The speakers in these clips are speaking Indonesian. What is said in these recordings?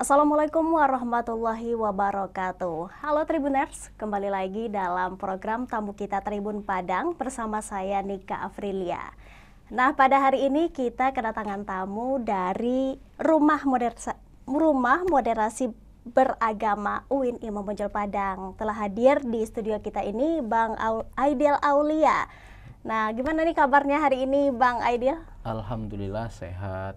Assalamualaikum warahmatullahi wabarakatuh. Halo Tribuners, kembali lagi dalam program Tamu Kita Tribun Padang bersama saya Nika Afrilia. Nah, pada hari ini kita kedatangan tamu dari Rumah Moderasi Beragama UIN Imam Bonjol Padang. Telah hadir di studio kita ini Bang Aidil Aulia. Nah, gimana nih kabarnya hari ini Bang Aidil? Alhamdulillah sehat,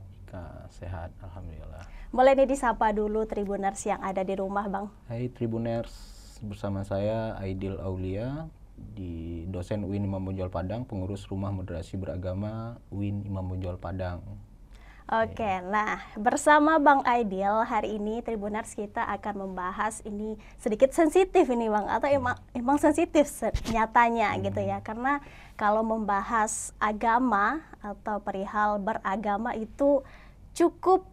sehat, alhamdulillah. Boleh nih disapa dulu Tribuners yang ada di rumah, Bang. Hai Tribuners, bersama saya Aidil Aulia, di dosen UIN Imam Bonjol Padang, pengurus Rumah Moderasi Beragama UIN Imam Bonjol Padang. Oke, nah bersama Bang Aidil hari ini Tribuners kita akan membahas ini sedikit sensitif ini Bang, atau emang sensitif nyatanya gitu ya, karena kalau membahas agama atau perihal beragama itu cukup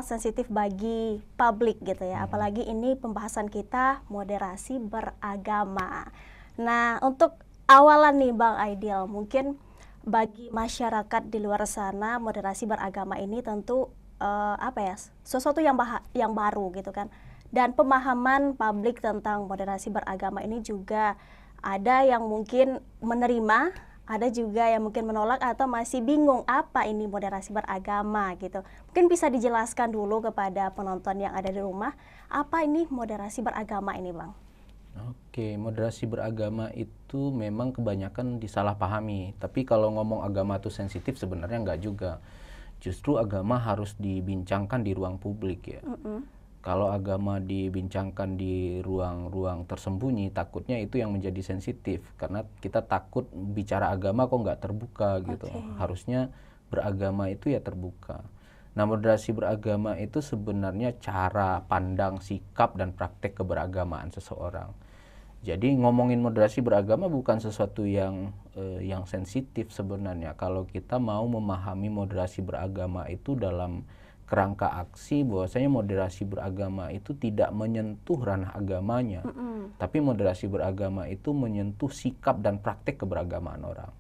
sensitif bagi publik gitu ya, apalagi ini pembahasan kita moderasi beragama. Nah, untuk awalan nih Bang Aidil, mungkin bagi masyarakat di luar sana moderasi beragama ini tentu sesuatu yang baru gitu kan, dan pemahaman publik tentang moderasi beragama ini juga ada yang mungkin menerima, ada juga yang mungkin menolak atau masih bingung apa ini moderasi beragama gitu. Mungkin bisa dijelaskan dulu kepada penonton yang ada di rumah, apa ini moderasi beragama ini Bang? Oke, moderasi beragama itu memang kebanyakan disalahpahami. Tapi kalau ngomong agama itu sensitif sebenarnya enggak juga. Justru agama harus dibincangkan di ruang publik ya. Kalau agama dibincangkan di ruang-ruang tersembunyi, takutnya itu yang menjadi sensitif. Karena kita takut bicara agama kok nggak terbuka gitu. Harusnya beragama itu ya terbuka. Nah, moderasi beragama itu sebenarnya cara pandang, sikap, dan praktek keberagamaan seseorang. Jadi ngomongin moderasi beragama bukan sesuatu yang sensitif sebenarnya. Kalau kita mau memahami moderasi beragama itu dalam kerangka aksi, bahwasanya moderasi beragama itu tidak menyentuh ranah agamanya, tapi moderasi beragama itu menyentuh sikap dan praktek keberagamaan orang.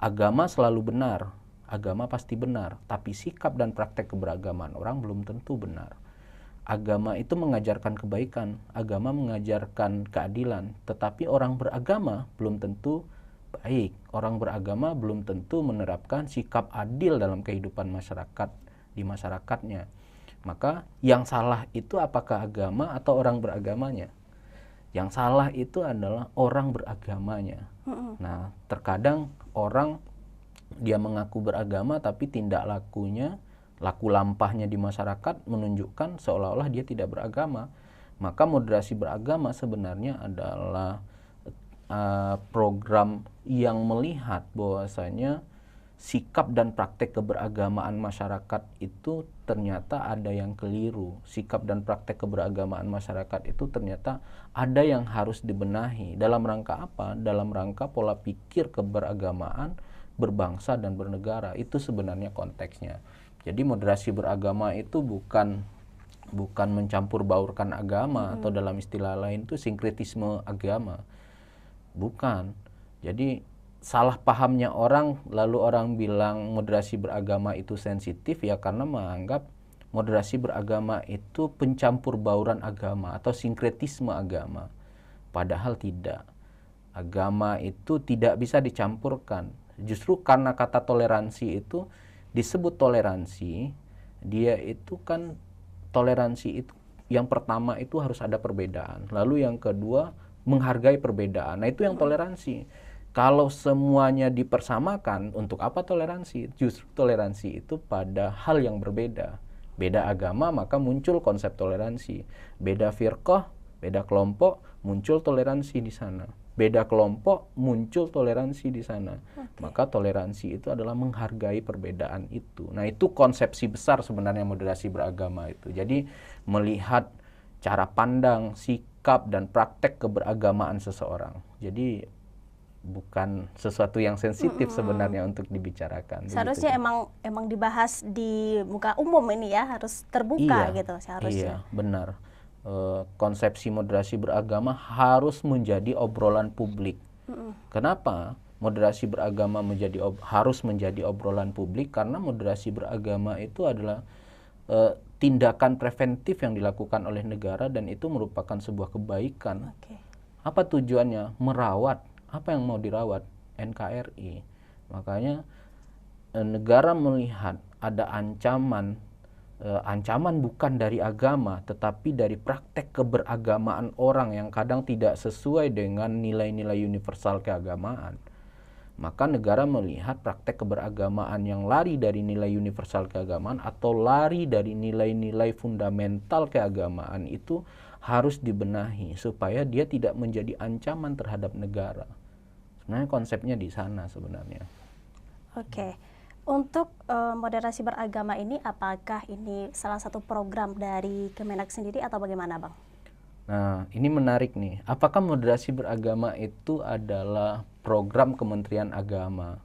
Agama selalu benar, agama pasti benar, tapi sikap dan praktek keberagamaan orang belum tentu benar. Agama itu mengajarkan kebaikan, agama mengajarkan keadilan, tetapi orang beragama belum tentu baik. Orang beragama belum tentu menerapkan sikap adil dalam kehidupan masyarakat, di masyarakatnya. Maka yang salah itu apakah agama atau orang beragamanya? Yang salah itu adalah orang beragamanya. Nah, terkadang orang dia mengaku beragama tapi tindak lakunya, laku lampahnya di masyarakat menunjukkan seolah-olah dia tidak beragama. Maka moderasi beragama sebenarnya adalah program yang melihat bahwasanya sikap dan praktek keberagamaan masyarakat itu ternyata ada yang keliru. Sikap dan praktek keberagamaan masyarakat itu ternyata ada yang harus dibenahi. Dalam rangka apa? Dalam rangka pola pikir keberagamaan, berbangsa dan bernegara. Itu sebenarnya konteksnya. Jadi moderasi beragama itu bukan mencampur baurkan agama, atau dalam istilah lain itu sinkretisme agama. Bukan. Jadi salah pahamnya orang, lalu orang bilang moderasi beragama itu sensitif ya karena menganggap moderasi beragama itu pencampur bauran agama atau sinkretisme agama. Padahal tidak. Agama itu tidak bisa dicampurkan. Justru karena kata toleransi itu disebut toleransi, dia itu kan toleransi itu yang pertama itu harus ada perbedaan. Lalu yang kedua menghargai perbedaan. Nah, itu yang toleransi. Kalau semuanya dipersamakan, untuk apa toleransi? Justru toleransi itu pada hal yang berbeda. Beda agama, maka muncul konsep toleransi. Beda firqah, beda kelompok, muncul toleransi di sana. Beda kelompok, muncul toleransi di sana. Maka toleransi itu adalah menghargai perbedaan itu. Nah, itu konsepsi besar sebenarnya moderasi beragama itu. Jadi, melihat cara pandang, sikap, dan praktek keberagamaan seseorang. Jadi, bukan sesuatu yang sensitif sebenarnya untuk dibicarakan. Seharusnya emang dibahas di muka umum ini ya, harus terbuka gitu seharusnya. Iya, benar. Konsepsi moderasi beragama harus menjadi obrolan publik. Kenapa moderasi beragama harus menjadi obrolan publik? Karena moderasi beragama itu adalah tindakan preventif yang dilakukan oleh negara dan itu merupakan sebuah kebaikan. Oke. Apa tujuannya? Merawat. Apa yang mau dirawat? NKRI. Makanya negara melihat ada ancaman bukan dari agama tetapi dari praktek keberagamaan orang yang kadang tidak sesuai dengan nilai-nilai universal keagamaan. Maka negara melihat praktek keberagamaan yang lari dari nilai universal keagamaan atau lari dari nilai-nilai fundamental keagamaan itu harus dibenahi supaya dia tidak menjadi ancaman terhadap negara. Sebenarnya konsepnya di sana sebenarnya. Oke. Untuk moderasi beragama ini, apakah ini salah satu program dari Kemenak sendiri atau bagaimana, Bang? Nah, ini menarik nih. Apakah moderasi beragama itu adalah program Kementerian Agama?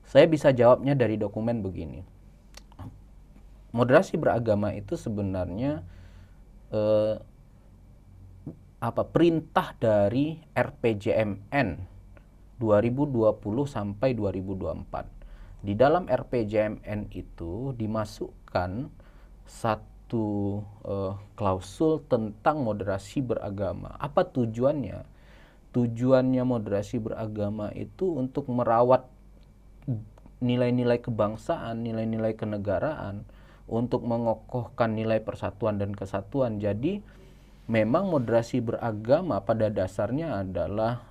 Saya bisa jawabnya dari dokumen begini. Moderasi beragama itu sebenarnya perintah dari RPJMN 2020 sampai 2024. Di dalam RPJMN itu dimasukkan satu klausul tentang moderasi beragama. Apa tujuannya? Tujuannya moderasi beragama itu untuk merawat nilai-nilai kebangsaan, nilai-nilai kenegaraan, untuk mengokohkan nilai persatuan dan kesatuan. Jadi memang moderasi beragama pada dasarnya adalah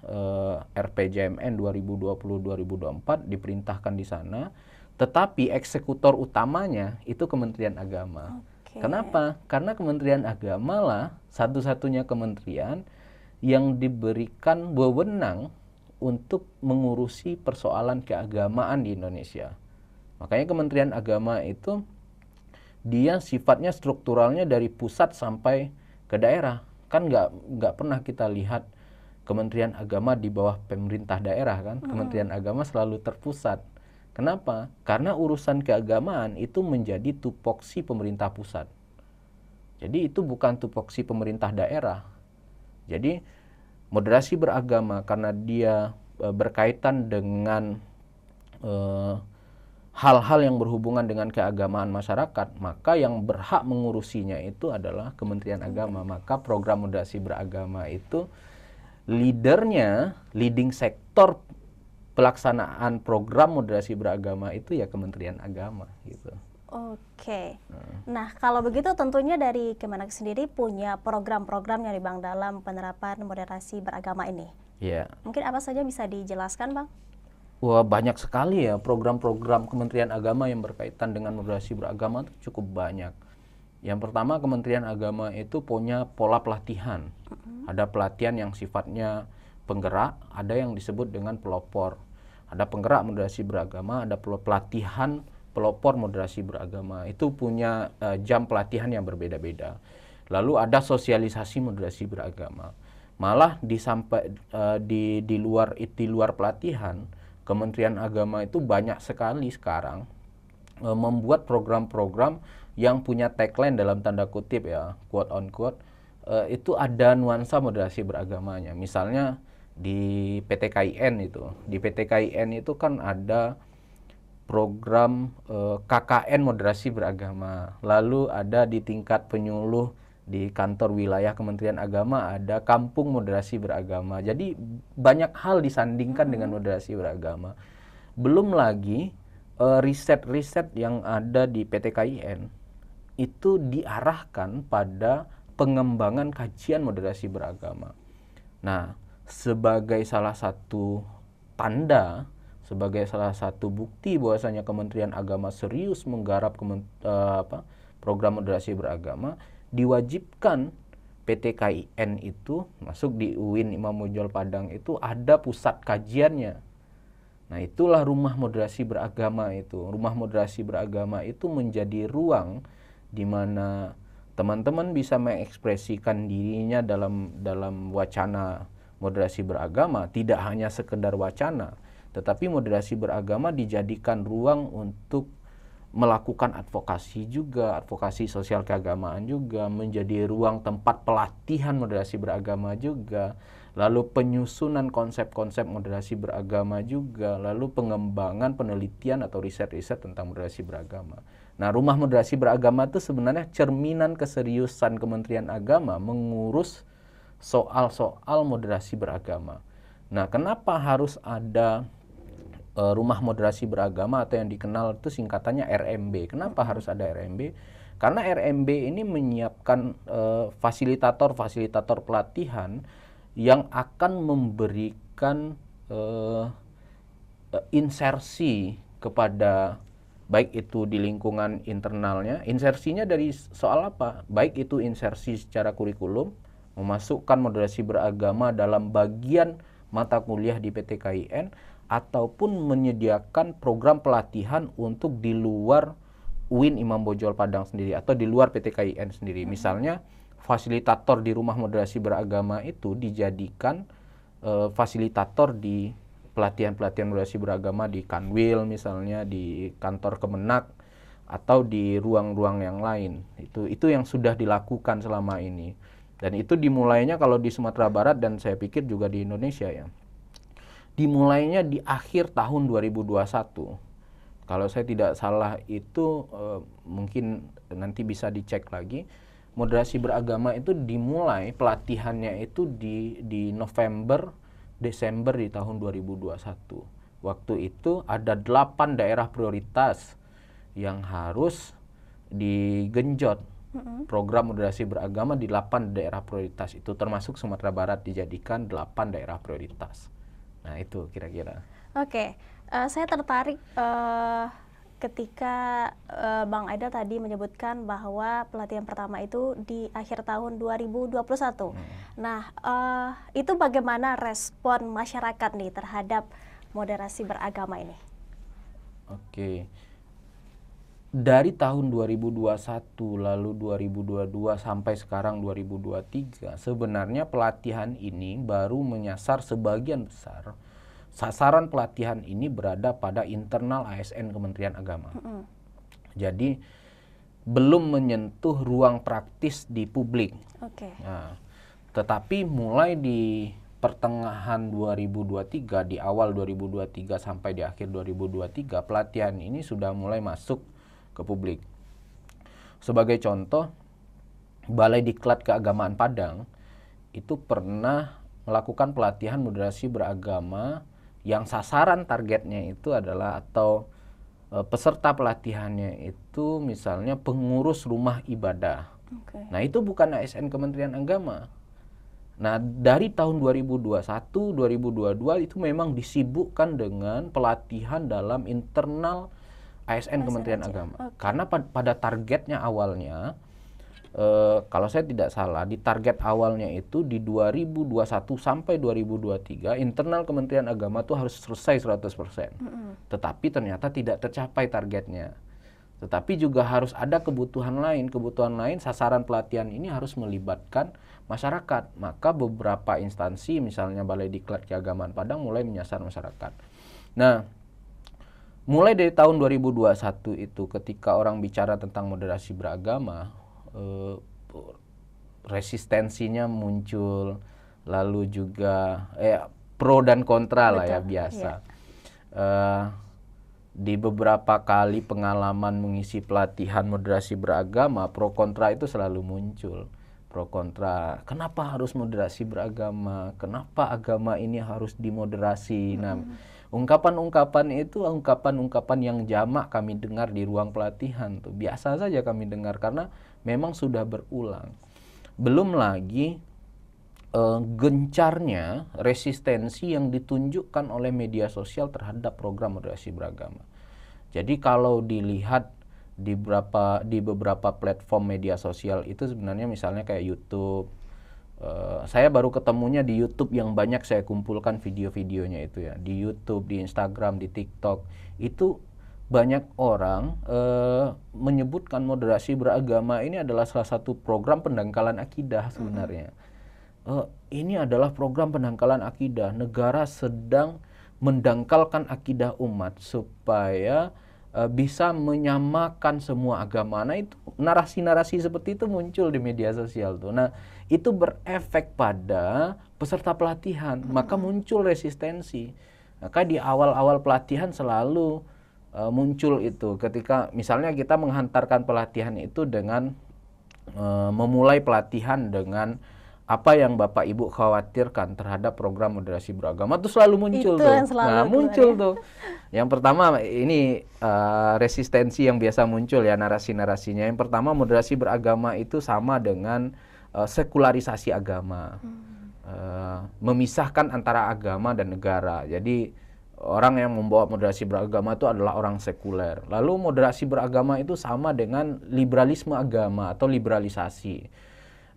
RPJMN 2020-2024 diperintahkan di sana, tetapi eksekutor utamanya itu Kementerian Agama. Oke. Kenapa? Karena Kementerian Agama lah satu-satunya kementerian yang diberikan wewenang untuk mengurusi persoalan keagamaan di Indonesia. Makanya Kementerian Agama itu dia sifatnya strukturalnya dari pusat sampai ke daerah. Kan nggak pernah kita lihat Kementerian Agama di bawah pemerintah daerah kan. Kementerian Agama selalu terpusat. Kenapa? Karena urusan keagamaan itu menjadi tupoksi pemerintah pusat. Jadi itu bukan tupoksi pemerintah daerah. Jadi moderasi beragama karena dia berkaitan dengan hal-hal yang berhubungan dengan keagamaan masyarakat, maka yang berhak mengurusinya itu adalah Kementerian Agama. Maka program moderasi beragama itu leading sektor pelaksanaan program moderasi beragama itu ya Kementerian Agama gitu. Oke. Nah, kalau begitu tentunya dari Kemenak sendiri punya program-program yang Bang dalam penerapan moderasi beragama ini. Iya. Mungkin apa saja bisa dijelaskan, Bang? Wah, banyak sekali ya program-program Kementerian Agama yang berkaitan dengan moderasi beragama itu cukup banyak. Yang pertama, Kementerian Agama itu punya pola pelatihan. Ada pelatihan yang sifatnya penggerak, ada yang disebut dengan pelopor. Ada penggerak moderasi beragama, ada pelatihan pelopor moderasi beragama. Itu punya jam pelatihan yang berbeda-beda. Lalu ada sosialisasi moderasi beragama. Malah di luar pelatihan, Kementerian Agama itu banyak sekali sekarang membuat program-program yang punya tagline dalam tanda kutip ya, quote on quote, itu ada nuansa moderasi beragamanya. Misalnya di PT KIN itu, di PT KIN itu kan ada program KKN moderasi beragama. Lalu ada di tingkat penyuluh di kantor wilayah Kementerian Agama ada kampung moderasi beragama. Jadi banyak hal disandingkan dengan moderasi beragama. Belum lagi riset-riset yang ada di PT KIN itu diarahkan pada pengembangan kajian moderasi beragama. Nah, sebagai salah satu tanda, sebagai salah satu bukti bahwasanya Kementerian Agama serius menggarap program moderasi beragama, diwajibkan PT KIN itu masuk di UIN Imam Bonjol Padang itu ada pusat kajiannya. Nah, itulah rumah moderasi beragama itu. Rumah moderasi beragama itu menjadi ruang di mana teman-teman bisa mengekspresikan dirinya dalam wacana moderasi beragama, tidak hanya sekedar wacana, tetapi moderasi beragama dijadikan ruang untuk melakukan advokasi juga, advokasi sosial keagamaan juga, menjadi ruang tempat pelatihan moderasi beragama juga. lalu penyusunan konsep-konsep moderasi beragama juga, lalu pengembangan penelitian atau riset-riset tentang moderasi beragama. Nah, Rumah Moderasi Beragama itu sebenarnya cerminan keseriusan Kementerian Agama mengurus soal-soal moderasi beragama. Nah, kenapa harus ada Rumah Moderasi Beragama atau yang dikenal itu singkatannya RMB? Kenapa harus ada RMB? Karena RMB ini menyiapkan fasilitator-fasilitator pelatihan yang akan memberikan insersi kepada baik itu di lingkungan internalnya. Insersinya dari soal apa? Baik itu insersi secara kurikulum, memasukkan moderasi beragama dalam bagian mata kuliah di PTKIN, ataupun menyediakan program pelatihan untuk di luar UIN Imam Bonjol Padang sendiri atau di luar PTKIN sendiri. Misalnya fasilitator di Rumah Moderasi Beragama itu dijadikan fasilitator di pelatihan-pelatihan moderasi beragama di Kanwil misalnya, di kantor Kemenak, atau di ruang-ruang yang lain. Itu yang sudah dilakukan selama ini. Dan itu dimulainya kalau di Sumatera Barat dan saya pikir juga di Indonesia ya. Dimulainya di akhir tahun 2021. Kalau saya tidak salah itu mungkin nanti bisa dicek lagi. Moderasi beragama itu dimulai pelatihannya itu di November Desember di tahun 2021. Waktu itu ada 8 daerah prioritas yang harus digenjot. Program moderasi beragama di 8 daerah prioritas itu, termasuk Sumatera Barat dijadikan 8 daerah prioritas. Nah, itu kira-kira. Oke, saya tertarik ketika Bang Aidil tadi menyebutkan bahwa pelatihan pertama itu di akhir tahun 2021. Nah, itu bagaimana respon masyarakat nih terhadap moderasi beragama ini? Oke. Dari tahun 2021 lalu 2022 sampai sekarang 2023, sebenarnya pelatihan ini baru menyasar sebagian besar. Sasaran pelatihan ini berada pada internal ASN Kementerian Agama. Jadi belum menyentuh ruang praktis di publik. Nah, tetapi mulai di pertengahan 2023, di awal 2023 sampai di akhir 2023, pelatihan ini sudah mulai masuk ke publik. Sebagai contoh, Balai Diklat Keagamaan Padang itu pernah melakukan pelatihan moderasi beragama yang sasaran targetnya itu adalah atau peserta pelatihannya itu misalnya pengurus rumah ibadah. Nah, itu bukan ASN Kementerian Agama. Nah, dari tahun 2021, 2022 itu memang disibukkan dengan pelatihan dalam internal ASN Kementerian Agama. Karena pada targetnya awalnya, kalau saya tidak salah, di target awalnya itu di 2021 sampai 2023 internal Kementerian Agama itu harus selesai 100%. Tetapi ternyata tidak tercapai targetnya. Tetapi juga harus ada kebutuhan lain. Kebutuhan lain, sasaran pelatihan ini harus melibatkan masyarakat. Maka beberapa instansi, misalnya Balai Diklat Keagamaan Padang mulai menyasar masyarakat. Nah, mulai dari tahun 2021 itu ketika orang bicara tentang moderasi beragama, resistensinya muncul, lalu juga pro dan kontra lah ya biasa. Di beberapa kali pengalaman mengisi pelatihan moderasi beragama, pro kontra itu selalu muncul. Pro kontra, kenapa harus moderasi beragama? Kenapa agama ini harus dimoderasi? Nah, ungkapan-ungkapan itu ungkapan-ungkapan yang jamak kami dengar di ruang pelatihan tuh. Biasa saja kami dengar karena memang sudah berulang. Belum lagi gencarnya resistensi yang ditunjukkan oleh media sosial terhadap program moderasi beragama. Jadi kalau dilihat di beberapa platform media sosial itu sebenarnya misalnya kayak YouTube, saya baru ketemunya di YouTube yang banyak saya kumpulkan video-videonya itu ya, di YouTube, di Instagram, di TikTok, itu banyak orang menyebutkan moderasi beragama ini adalah salah satu program pendangkalan akidah sebenarnya. Ini adalah program pendangkalan akidah. Negara sedang mendangkalkan akidah umat supaya bisa menyamakan semua agama. Nah, itu narasi-narasi seperti itu muncul di media sosial tuh. Nah, itu berefek pada peserta pelatihan, maka muncul resistensi. Maka di awal-awal pelatihan selalu muncul itu ketika misalnya kita menghantarkan pelatihan itu dengan memulai pelatihan dengan apa yang Bapak Ibu khawatirkan terhadap program moderasi beragama itu selalu muncul Itu tuh. yang selalu Nah, keluar muncul ya. tuh. Yang pertama ini resistensi yang biasa muncul ya narasi-narasinya. Yang pertama moderasi beragama itu sama dengan sekularisasi agama. Memisahkan antara agama dan negara. Jadi orang yang membawa moderasi beragama itu adalah orang sekuler. Lalu moderasi beragama itu sama dengan liberalisme agama atau liberalisasi.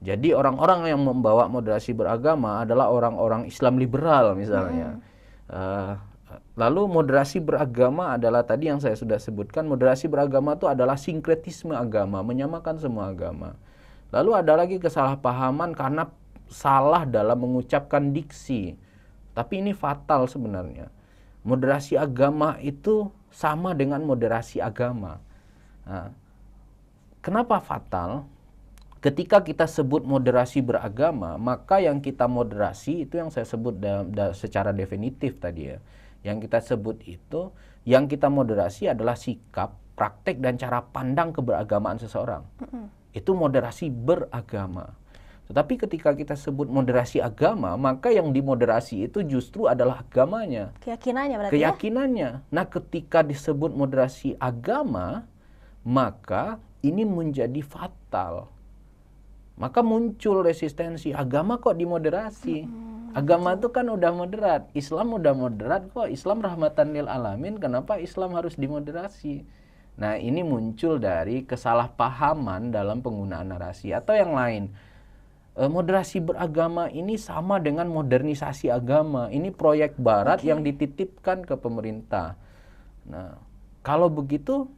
Jadi orang-orang yang membawa moderasi beragama adalah orang-orang Islam liberal misalnya. Lalu moderasi beragama adalah tadi yang saya sudah sebutkan, moderasi beragama itu adalah sinkretisme agama, menyamakan semua agama. Lalu ada lagi kesalahpahaman karena salah dalam mengucapkan diksi. Tapi ini fatal sebenarnya. Moderasi agama itu sama dengan moderasi agama. Nah, kenapa fatal? Ketika kita sebut moderasi beragama, maka yang kita moderasi itu yang saya sebut secara definitif tadi ya. Yang kita sebut itu, yang kita moderasi adalah sikap, praktek, dan cara pandang keberagamaan seseorang. Itu moderasi beragama. Tetapi ketika kita sebut moderasi agama, maka yang dimoderasi itu justru adalah agamanya. Keyakinannya berarti Keyakinannya. Nah, ketika disebut moderasi agama, maka ini menjadi fatal. Maka muncul resistensi, agama kok dimoderasi? Agama itu kan udah moderat, Islam udah moderat kok, Islam rahmatan lil alamin, kenapa Islam harus dimoderasi? Nah, ini muncul dari kesalahpahaman dalam penggunaan narasi. Atau yang lain, moderasi beragama ini sama dengan modernisasi agama. Ini proyek barat yang dititipkan ke pemerintah. Nah, kalau begitu,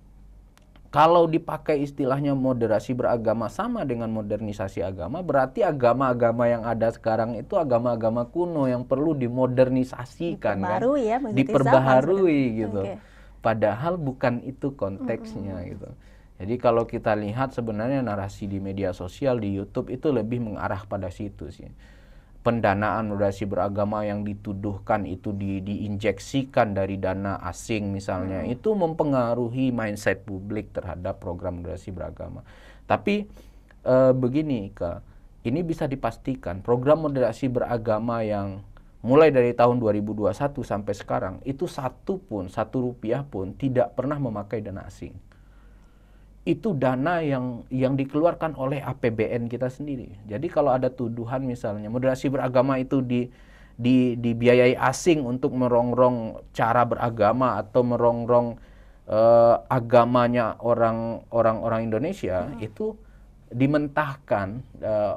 kalau dipakai istilahnya moderasi beragama sama dengan modernisasi agama, berarti agama-agama yang ada sekarang itu agama-agama kuno yang perlu dimodernisasikan, diperbarui ya, diperbaharui gitu. Padahal bukan itu konteksnya gitu. Jadi kalau kita lihat sebenarnya narasi di media sosial, di YouTube itu lebih mengarah pada situ sih. Pendanaan moderasi beragama yang dituduhkan itu diinjeksikan dari dana asing misalnya, itu mempengaruhi mindset publik terhadap program moderasi beragama. Tapi begini Kak, ini bisa dipastikan program moderasi beragama yang mulai dari tahun 2021 sampai sekarang itu satu rupiah pun tidak pernah memakai dana asing. Itu dana yang dikeluarkan oleh APBN kita sendiri. Jadi kalau ada tuduhan misalnya moderasi beragama itu dibiayai asing untuk merongrong cara beragama atau merongrong agamanya orang Indonesia, itu dimentahkan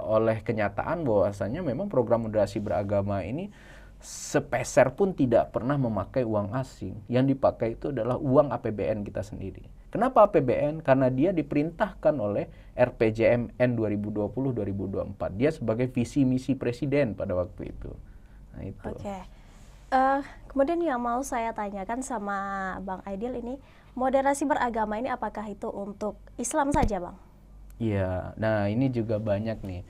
oleh kenyataan bahwasanya memang program moderasi beragama ini sepeser pun tidak pernah memakai uang asing. Yang dipakai itu adalah uang APBN kita sendiri. Kenapa APBN? Karena dia diperintahkan oleh RPJMN 2020-2024. Dia sebagai visi misi presiden pada waktu itu. Nah, itu. Oke. Kemudian yang mau saya tanyakan sama Bang Aidil ini, moderasi beragama ini apakah itu untuk Islam saja, Bang? Iya. Nah, ini juga banyak nih.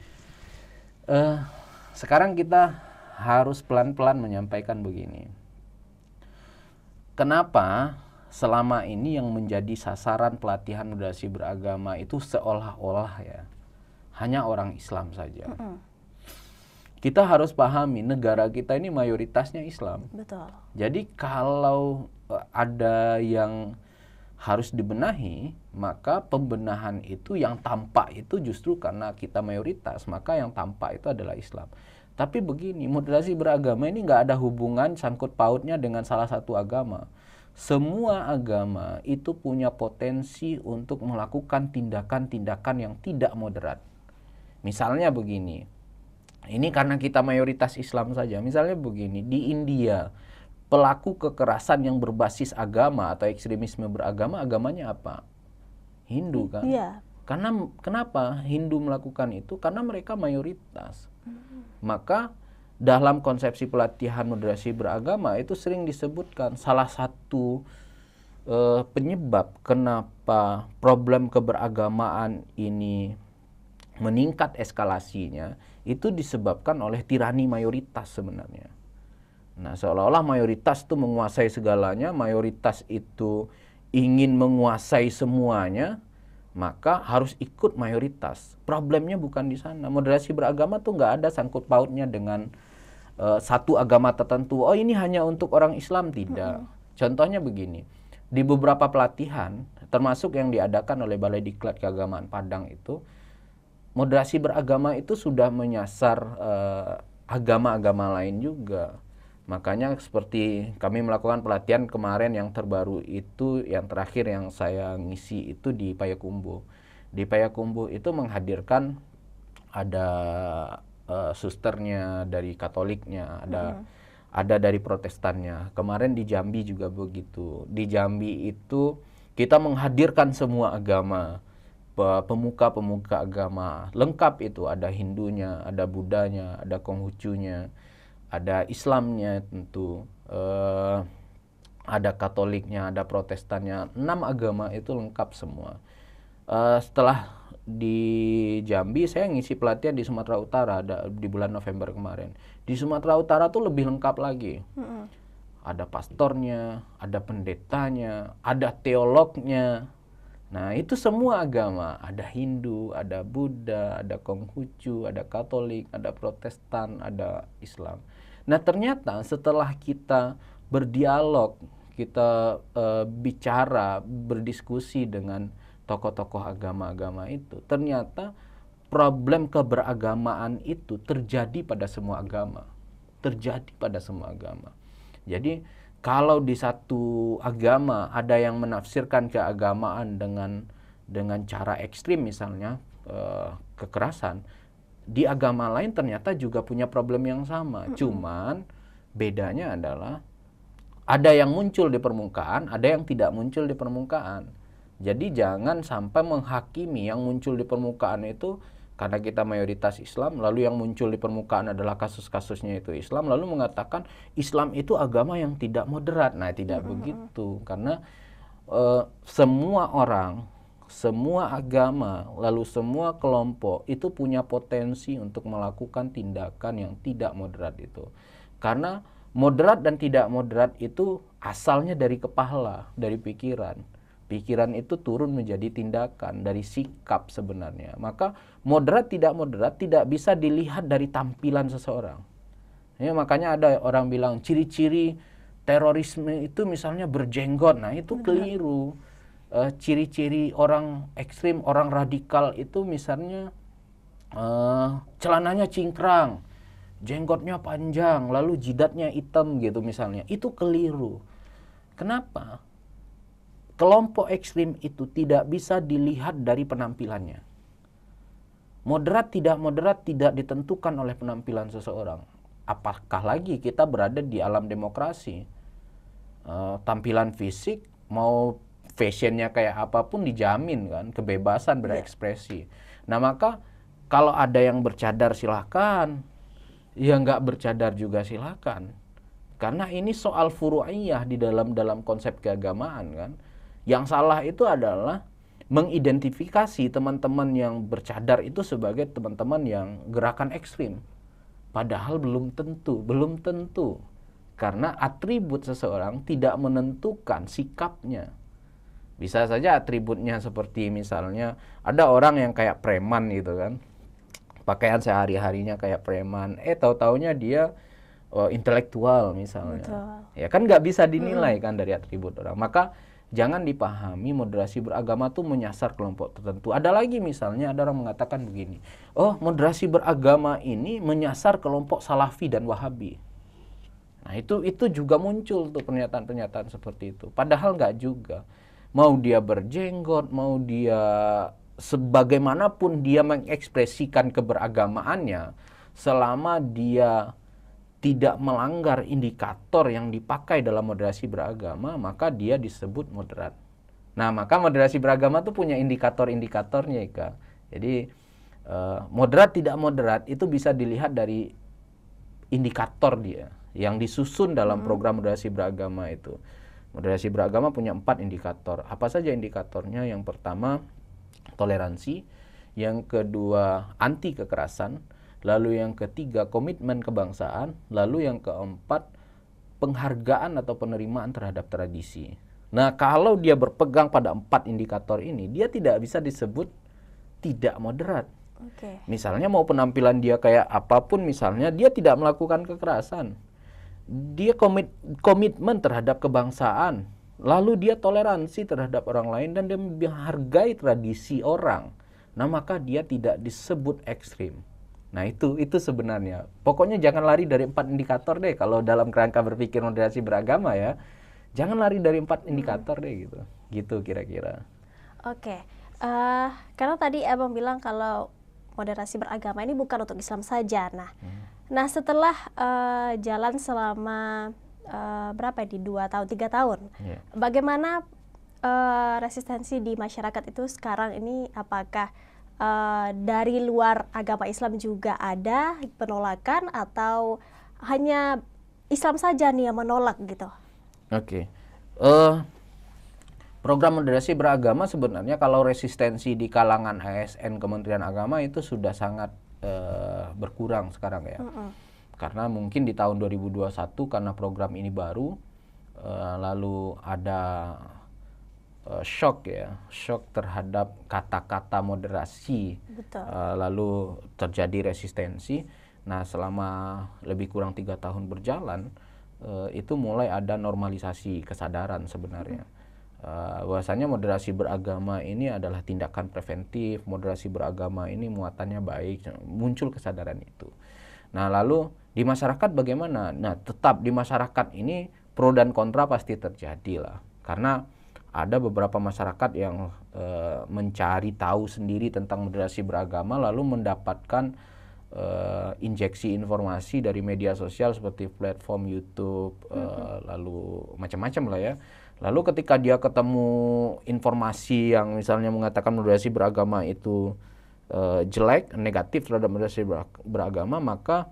Sekarang kita harus pelan-pelan menyampaikan begini. Kenapa selama ini yang menjadi sasaran pelatihan moderasi beragama itu seolah-olah ya hanya orang Islam saja? Kita harus pahami negara kita ini mayoritasnya Islam. Betul. Jadi kalau ada yang harus dibenahi, maka pembenahan itu yang tampak itu justru karena kita mayoritas, maka yang tampak itu adalah Islam. Tapi begini, moderasi beragama ini nggak ada hubungan sangkut pautnya dengan salah satu agama. Semua agama itu punya potensi untuk melakukan tindakan-tindakan yang tidak moderat. Misalnya begini, ini karena kita mayoritas Islam saja. Misalnya begini, di India, pelaku kekerasan yang berbasis agama atau ekstremisme beragama, agamanya apa? Hindu kan? Iya. Karena kenapa Hindu melakukan itu? Karena mereka mayoritas. Maka dalam konsepsi pelatihan moderasi beragama itu sering disebutkan salah satu penyebab kenapa problem keberagamaan ini meningkat eskalasinya itu disebabkan oleh tirani mayoritas sebenarnya. Nah, seolah-olah mayoritas itu menguasai segalanya, mayoritas itu ingin menguasai semuanya, maka harus ikut mayoritas. Problemnya bukan di sana. Moderasi beragama tuh nggak ada sangkut pautnya dengan satu agama tertentu. Oh, ini hanya untuk orang Islam, tidak. Contohnya begini, di beberapa pelatihan, termasuk yang diadakan oleh Balai Diklat Keagamaan Padang itu, moderasi beragama itu sudah menyasar agama-agama lain juga. Makanya seperti kami melakukan pelatihan kemarin yang terbaru itu, yang terakhir yang saya ngisi itu di Payakumbuh. Di Payakumbuh itu menghadirkan ada susternya dari Katoliknya, ada dari Protestannya. Kemarin di Jambi juga begitu. Di Jambi itu kita menghadirkan semua agama, pemuka-pemuka agama. Lengkap itu, ada Hindunya, ada Buddhanya, ada Konghucunya, ada Islamnya tentu, ada Katoliknya, ada Protestannya. 6 agama itu lengkap semua. Setelah di Jambi, saya ngisi pelatihan di Sumatera Utara di bulan November kemarin. Di Sumatera Utara tuh lebih lengkap lagi. Ada pastornya, ada pendetanya, ada teolognya. Nah, itu semua agama. Ada Hindu, ada Buddha, ada Konghucu, ada Katolik, ada Protestan, ada Islam. Nah, ternyata setelah kita berdialog, kita bicara, berdiskusi dengan tokoh-tokoh agama-agama itu, ternyata problem keberagamaan itu terjadi pada semua agama. Terjadi pada semua agama. Jadi kalau di satu agama ada yang menafsirkan keagamaan dengan cara ekstrim, misalnya kekerasan, di agama lain ternyata juga punya problem yang sama. Cuman bedanya adalah ada yang muncul di permukaan, ada yang tidak muncul di permukaan. Jadi jangan sampai menghakimi yang muncul di permukaan itu karena kita mayoritas Islam, lalu yang muncul di permukaan adalah kasus-kasusnya itu Islam, lalu mengatakan Islam itu agama yang tidak moderat. Nah, tidak begitu, karena semua orang, semua agama, lalu semua kelompok itu punya potensi untuk melakukan tindakan yang tidak moderat itu. Karena moderat dan tidak moderat itu asalnya dari kepala, dari pikiran. Pikiran itu turun menjadi tindakan, dari sikap sebenarnya. Maka moderat tidak bisa dilihat dari tampilan seseorang. Ya, makanya ada orang bilang ciri-ciri terorisme itu misalnya berjenggot. Nah, itu keliru. Ciri-ciri orang ekstrim, orang radikal itu misalnya celananya cingkrang, jenggotnya panjang, lalu jidatnya hitam gitu misalnya. Itu keliru. Kenapa? Kelompok ekstrim itu tidak bisa dilihat dari penampilannya. Moderat tidak ditentukan oleh penampilan seseorang. Apakah lagi kita berada di alam demokrasi? Tampilan fisik mau fashionnya kayak apapun dijamin kan, kebebasan berekspresi. Nah, maka kalau ada yang bercadar silakan, ya nggak bercadar juga silakan. Karena ini soal furu'iyah di dalam konsep keagamaan kan. Yang salah itu adalah mengidentifikasi teman-teman yang bercadar itu sebagai teman-teman yang gerakan ekstrim. Padahal belum tentu. Karena atribut seseorang tidak menentukan sikapnya. Bisa saja atributnya seperti misalnya ada orang yang kayak preman gitu kan. Pakaian sehari-harinya kayak preman. Tahu-taunya dia intelektual misalnya. Betul. Ya kan nggak bisa dinilai kan dari atribut orang. Maka jangan dipahami moderasi beragama tuh menyasar kelompok tertentu. Ada lagi misalnya ada orang mengatakan begini, oh moderasi beragama ini menyasar kelompok Salafi dan Wahabi. Nah itu juga muncul tuh pernyataan-pernyataan seperti itu. Padahal nggak juga. Mau dia berjenggot, mau dia sebagaimanapun dia mengekspresikan keberagamaannya, selama dia tidak melanggar indikator yang dipakai dalam moderasi beragama, maka dia disebut moderat. Nah, maka moderasi beragama itu punya indikator-indikatornya, Ika. Jadi, moderat tidak moderat itu bisa dilihat dari indikator dia yang disusun dalam program moderasi beragama itu. Moderasi beragama punya 4 indikator. Apa saja indikatornya? Yang pertama, toleransi. yang kedua anti kekerasan, lalu yang ketiga komitmen kebangsaan, lalu yang keempat penghargaan atau penerimaan terhadap tradisi. Nah, kalau dia berpegang pada 4 indikator ini, dia tidak bisa disebut tidak moderat. Misalnya mau penampilan dia kayak apapun, misalnya dia tidak melakukan kekerasan, dia komitmen terhadap kebangsaan, lalu dia toleransi terhadap orang lain dan dia menghargai tradisi orang. Nah, maka dia tidak disebut ekstrim. Nah, itu sebenarnya. Pokoknya jangan lari dari 4 indikator deh kalau dalam kerangka berpikir moderasi beragama ya. Jangan lari dari 4 indikator deh gitu. Gitu kira-kira. Oke. Karena tadi Abang bilang kalau moderasi beragama ini bukan untuk Islam saja. Nah, setelah jalan selama berapa di 2 tahun, 3 tahun, bagaimana resistensi di masyarakat itu sekarang ini? Apakah dari luar agama Islam juga ada penolakan atau hanya Islam saja nih yang menolak gitu? Oke. Program moderasi beragama sebenarnya kalau resistensi di kalangan ASN Kementerian Agama itu sudah sangat berkurang sekarang ya. Karena mungkin di tahun 2021 karena program ini baru, lalu ada shock terhadap kata-kata moderasi. Lalu terjadi resistensi. Nah, selama lebih kurang 3 tahun berjalan, itu mulai ada normalisasi kesadaran sebenarnya. Bahwasanya moderasi beragama ini adalah tindakan preventif, moderasi beragama ini muatannya baik, muncul kesadaran itu. Nah, lalu di masyarakat bagaimana? Nah, tetap di masyarakat ini pro dan kontra pasti terjadi lah. Karena ada beberapa masyarakat yang mencari tahu sendiri tentang moderasi beragama lalu mendapatkan injeksi informasi dari media sosial seperti platform YouTube, lalu macam-macam lah ya. Lalu ketika dia ketemu informasi yang misalnya mengatakan moderasi beragama itu jelek, negatif terhadap moderasi beragama, maka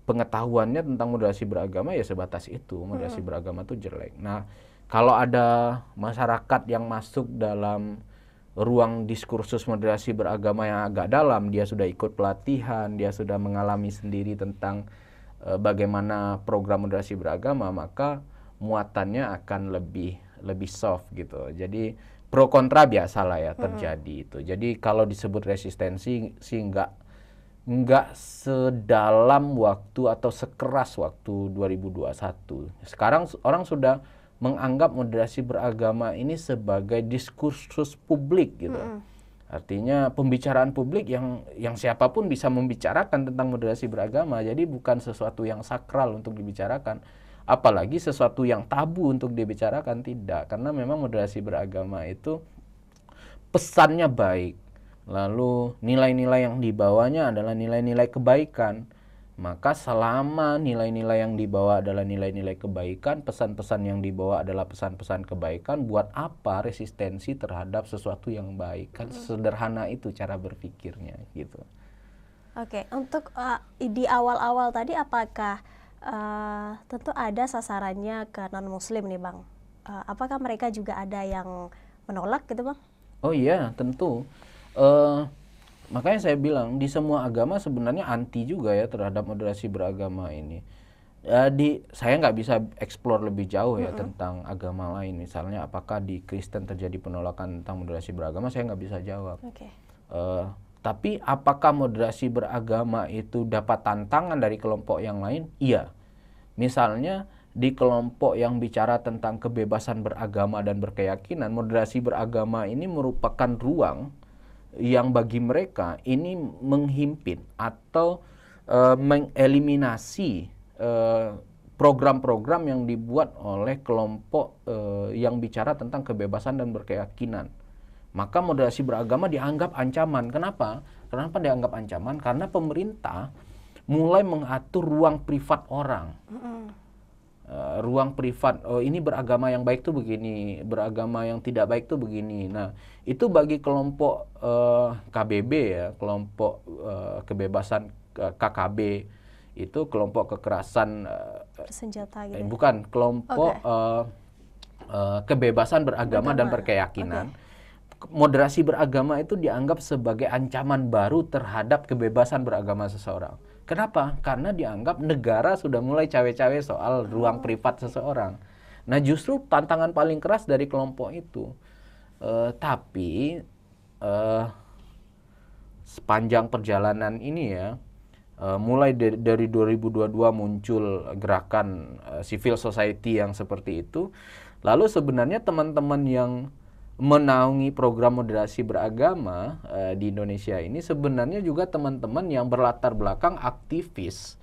pengetahuannya tentang moderasi beragama ya sebatas itu, moderasi beragama itu jelek. Nah, kalau ada masyarakat yang masuk dalam ruang diskursus moderasi beragama yang agak dalam, dia sudah ikut pelatihan, dia sudah mengalami sendiri tentang bagaimana program moderasi beragama, maka muatannya akan lebih soft gitu. Jadi pro kontra biasalah ya terjadi itu. Jadi kalau disebut resistensi sih nggak sedalam waktu atau sekeras waktu 2021. Sekarang orang sudah menganggap moderasi beragama ini sebagai diskursus publik gitu. Artinya pembicaraan publik yang siapapun bisa membicarakan tentang moderasi beragama. Jadi bukan sesuatu yang sakral untuk dibicarakan. Apalagi sesuatu yang tabu untuk dibicarakan, tidak. Karena memang moderasi beragama itu pesannya baik. Lalu nilai-nilai yang dibawanya adalah nilai-nilai kebaikan. Maka selama nilai-nilai yang dibawa adalah nilai-nilai kebaikan, pesan-pesan yang dibawa adalah pesan-pesan kebaikan, buat apa resistensi terhadap sesuatu yang baik? Kan sederhana itu cara berpikirnya gitu. Oke, untuk di awal-awal tadi apakah tentu ada sasarannya ke non-muslim nih Bang? Apakah mereka juga ada yang menolak gitu Bang? Oh iya, tentu. Makanya saya bilang di semua agama sebenarnya anti juga ya terhadap moderasi beragama ini. Saya nggak bisa eksplor lebih jauh ya tentang agama lain. Misalnya apakah di Kristen terjadi penolakan tentang moderasi beragama, saya nggak bisa jawab. Tapi apakah moderasi beragama itu dapat tantangan dari kelompok yang lain? Iya. Misalnya di kelompok yang bicara tentang kebebasan beragama dan berkeyakinan, moderasi beragama ini merupakan ruang yang bagi mereka ini menghimpit atau mengeliminasi program-program yang dibuat oleh kelompok yang bicara tentang kebebasan dan berkeyakinan. Maka moderasi beragama dianggap ancaman. Kenapa? Kenapa dianggap ancaman? Karena pemerintah mulai mengatur ruang privat orang. Ruang privat, ini beragama yang baik tuh begini, beragama yang tidak baik tuh begini. Nah, itu bagi kelompok KBB ya, kelompok kebebasan KKB, itu kelompok kekerasan bersenjata gitu. Bukan, kelompok kebebasan beragama dan berkeyakinan. moderasi beragama itu dianggap sebagai ancaman baru terhadap kebebasan beragama seseorang. Kenapa? Karena dianggap negara sudah mulai cawe-cawe soal ruang privat seseorang. Nah, justru tantangan paling keras dari kelompok itu. Tapi sepanjang perjalanan ini ya, mulai dari 2022 muncul gerakan civil society yang seperti itu. Lalu sebenarnya teman-teman yang menaungi program moderasi beragama di Indonesia ini sebenarnya juga teman-teman yang berlatar belakang aktivis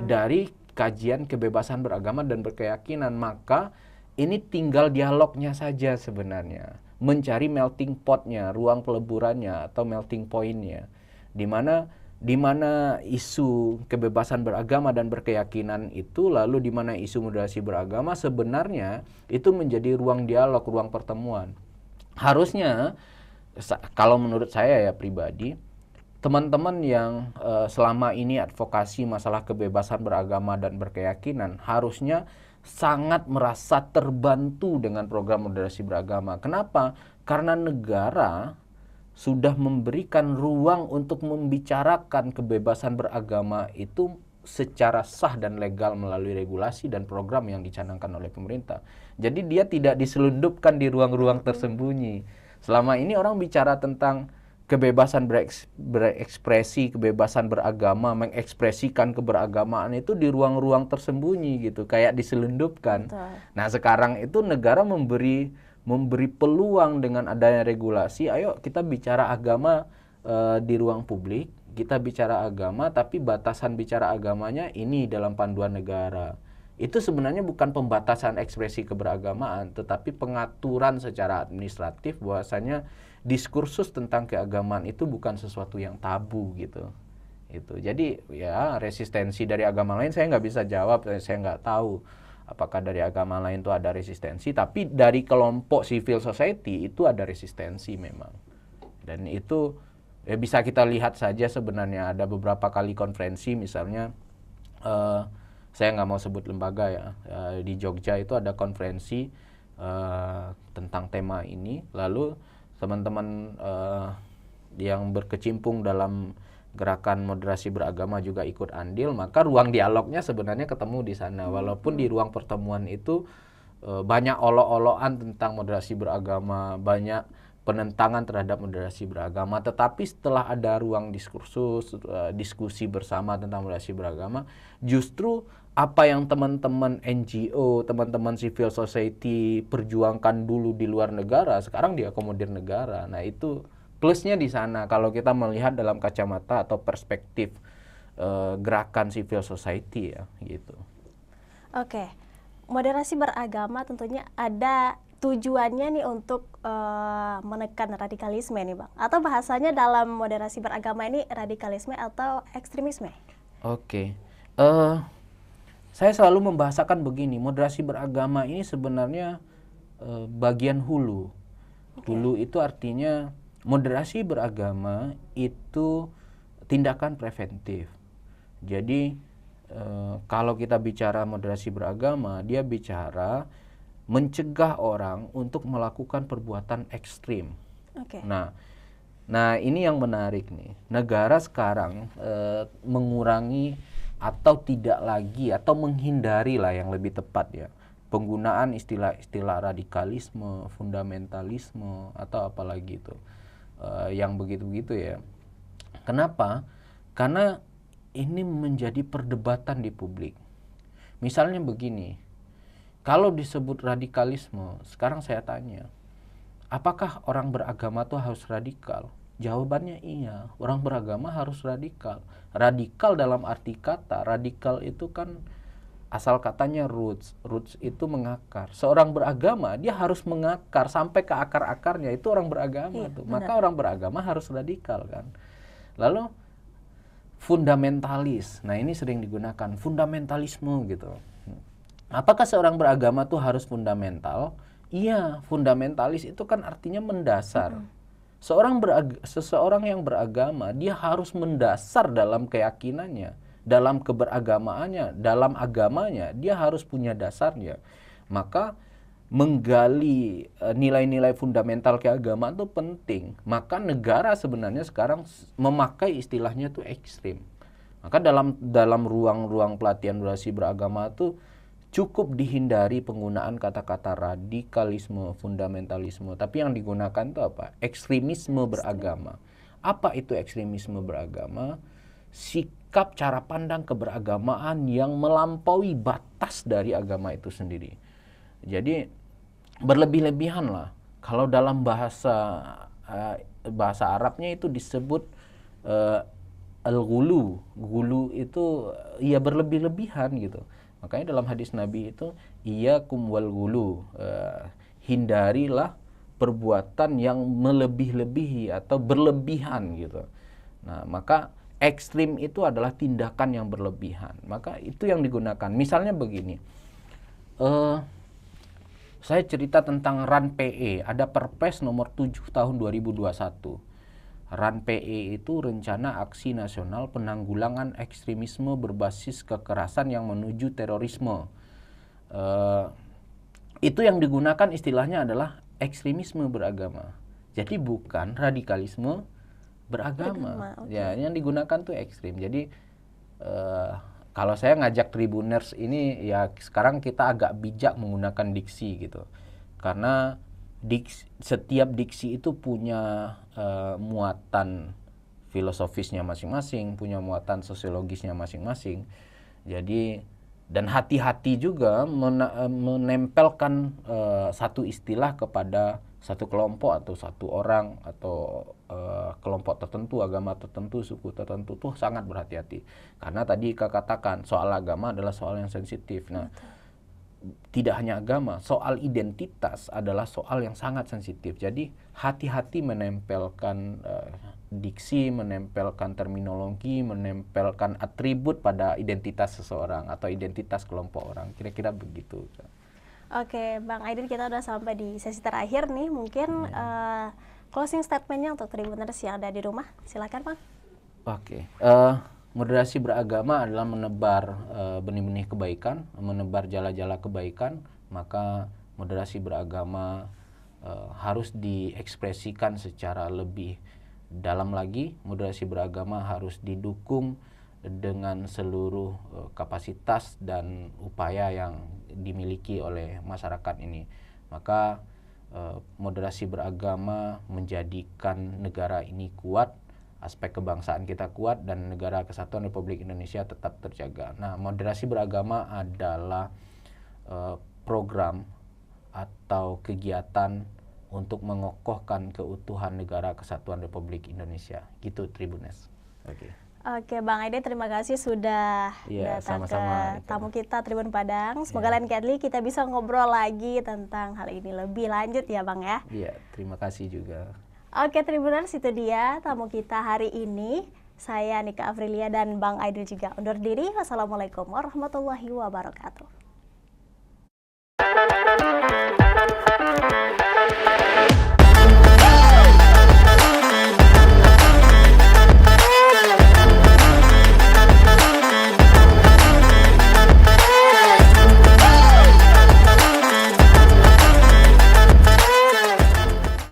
dari kajian kebebasan beragama dan berkeyakinan. Maka ini tinggal dialognya saja sebenarnya, mencari melting potnya, ruang peleburannya atau melting pointnya, di mana isu kebebasan beragama dan berkeyakinan itu, lalu di mana isu moderasi beragama sebenarnya itu menjadi ruang dialog, ruang pertemuan. Harusnya, kalau menurut saya ya pribadi, teman-teman yang selama ini advokasi masalah kebebasan beragama dan berkeyakinan harusnya sangat merasa terbantu dengan program moderasi beragama. Kenapa? Karena negara sudah memberikan ruang untuk membicarakan kebebasan beragama itu secara sah dan legal melalui regulasi dan program yang dicanangkan oleh pemerintah. Jadi dia tidak diselundupkan di ruang-ruang tersembunyi. Selama ini orang bicara tentang kebebasan berekspresi, kebebasan beragama, mengekspresikan keberagamaan itu di ruang-ruang tersembunyi gitu, kayak diselundupkan. Betul. Nah, sekarang itu negara memberi peluang dengan adanya regulasi, ayo kita bicara agama di ruang publik, kita bicara agama tapi batasan bicara agamanya ini dalam panduan negara. Itu sebenarnya bukan pembatasan ekspresi keberagamaan, tetapi pengaturan secara administratif bahwasanya diskursus tentang keagamaan itu bukan sesuatu yang tabu gitu. Itu. Jadi ya resistensi dari agama lain saya nggak bisa jawab, saya nggak tahu apakah dari agama lain itu ada resistensi, tapi dari kelompok civil society itu ada resistensi memang. Dan itu ya bisa kita lihat saja sebenarnya ada beberapa kali konferensi, misalnya saya nggak mau sebut lembaga ya, di Jogja itu ada konferensi tentang tema ini, lalu teman-teman yang berkecimpung dalam gerakan moderasi beragama juga ikut andil, maka ruang dialognya sebenarnya ketemu di sana, walaupun di ruang pertemuan itu banyak olok-olokan tentang moderasi beragama, banyak penentangan terhadap moderasi beragama, tetapi setelah ada ruang diskursus, diskusi bersama tentang moderasi beragama, justru apa yang teman-teman NGO, teman-teman civil society perjuangkan dulu di luar negara, sekarang diakomodir negara. Nah, itu plusnya di sana kalau kita melihat dalam kacamata atau perspektif gerakan civil society ya, gitu. Oke, moderasi beragama tentunya ada tujuannya nih untuk menekan radikalisme nih Bang, atau bahasanya dalam moderasi beragama ini radikalisme atau ekstremisme? Oke, saya selalu membahasakan begini, moderasi beragama ini sebenarnya bagian hulu. Hulu itu artinya moderasi beragama itu tindakan preventif. Jadi kalau kita bicara moderasi beragama, dia bicara mencegah orang untuk melakukan perbuatan ekstrim. Oke. Nah ini yang menarik nih. Negara sekarang mengurangi atau tidak lagi atau menghindari lah yang lebih tepat ya, penggunaan istilah-istilah radikalisme, fundamentalisme atau apalagi itu yang begitu-begitu ya. Kenapa? Karena ini menjadi perdebatan di publik. Misalnya begini, kalau disebut radikalisme, sekarang saya tanya, apakah orang beragama itu harus radikal? Jawabannya iya, orang beragama harus radikal. Radikal dalam arti kata, radikal itu kan asal katanya roots. Roots itu mengakar. Seorang beragama, dia harus mengakar sampai ke akar-akarnya. Itu orang beragama tuh. Maka orang beragama harus radikal kan. Lalu fundamentalis. Nah, ini sering digunakan fundamentalisme gitu. Apakah seorang beragama tuh harus fundamental? Iya, fundamentalis itu kan artinya mendasar. Seseorang yang beragama, dia harus mendasar dalam keyakinannya, dalam keberagamaannya, dalam agamanya, dia harus punya dasarnya. Maka menggali nilai-nilai fundamental keagamaan itu penting. Maka negara sebenarnya sekarang memakai istilahnya itu ekstrim. Maka dalam ruang-ruang pelatihan moderasi beragama itu cukup dihindari penggunaan kata-kata radikalisme, fundamentalisme. Tapi yang digunakan itu apa? Ekstremisme beragama. Apa itu ekstremisme beragama? Sikap cara pandang keberagamaan yang melampaui batas dari agama itu sendiri. Jadi berlebih-lebihan lah. Kalau dalam bahasa Arabnya itu disebut al-ghulu. Ghulu itu ya berlebih-lebihan gitu. Makanya dalam hadis Nabi itu iyyakum wal ghulu. Hindarilah perbuatan yang melebih-lebihi atau berlebihan gitu. Nah, maka ekstrim itu adalah tindakan yang berlebihan. Maka itu yang digunakan. Misalnya begini. Saya cerita tentang RAN PE, ada Perpres nomor 7 tahun 2021. RAN PE itu Rencana Aksi Nasional Penanggulangan Ekstremisme Berbasis Kekerasan yang Menuju Terorisme. Itu yang digunakan istilahnya adalah ekstremisme beragama. Jadi bukan radikalisme beragama. Okay. Ya, yang digunakan tuh ekstrim. Jadi kalau saya ngajak Tribuners ini ya sekarang kita agak bijak menggunakan diksi gitu. Karena setiap diksi itu punya muatan filosofisnya masing-masing, punya muatan sosiologisnya masing-masing. Jadi dan hati-hati juga menempelkan satu istilah kepada satu kelompok atau satu orang atau kelompok tertentu, agama tertentu, suku tertentu tuh sangat berhati-hati. Karena tadi Kak katakan soal agama adalah soal yang sensitif. Nah, tidak hanya agama, soal identitas adalah soal yang sangat sensitif. Jadi hati-hati menempelkan diksi, menempelkan terminologi, menempelkan atribut pada identitas seseorang atau identitas kelompok orang. Kira-kira begitu. Oke, Bang Aidil, kita udah sampai di sesi terakhir nih. Mungkin closing statementnya untuk Tribuners yang ada di rumah, silakan Bang. Oke, moderasi beragama adalah menebar benih-benih kebaikan, menebar jala-jala kebaikan. Maka moderasi beragama harus diekspresikan secara lebih dalam lagi. Moderasi beragama harus didukung dengan seluruh kapasitas dan upaya yang dimiliki oleh masyarakat ini. Maka moderasi beragama menjadikan negara ini kuat, aspek kebangsaan kita kuat, dan negara kesatuan Republik Indonesia tetap terjaga. Nah, moderasi beragama adalah program atau kegiatan untuk mengokohkan keutuhan negara kesatuan Republik Indonesia. Gitu Tribuners. Oke, Bang Aidil, terima kasih sudah datang ke tamu kita Tribun Padang. Semoga lain kali kita bisa ngobrol lagi tentang hal ini lebih lanjut ya Bang ya. Iya, terima kasih juga. Oke Tribuners, itu dia tamu kita hari ini. Saya Nika Afrilia dan Bang Aidil juga undur diri. Wassalamualaikum warahmatullahi wabarakatuh.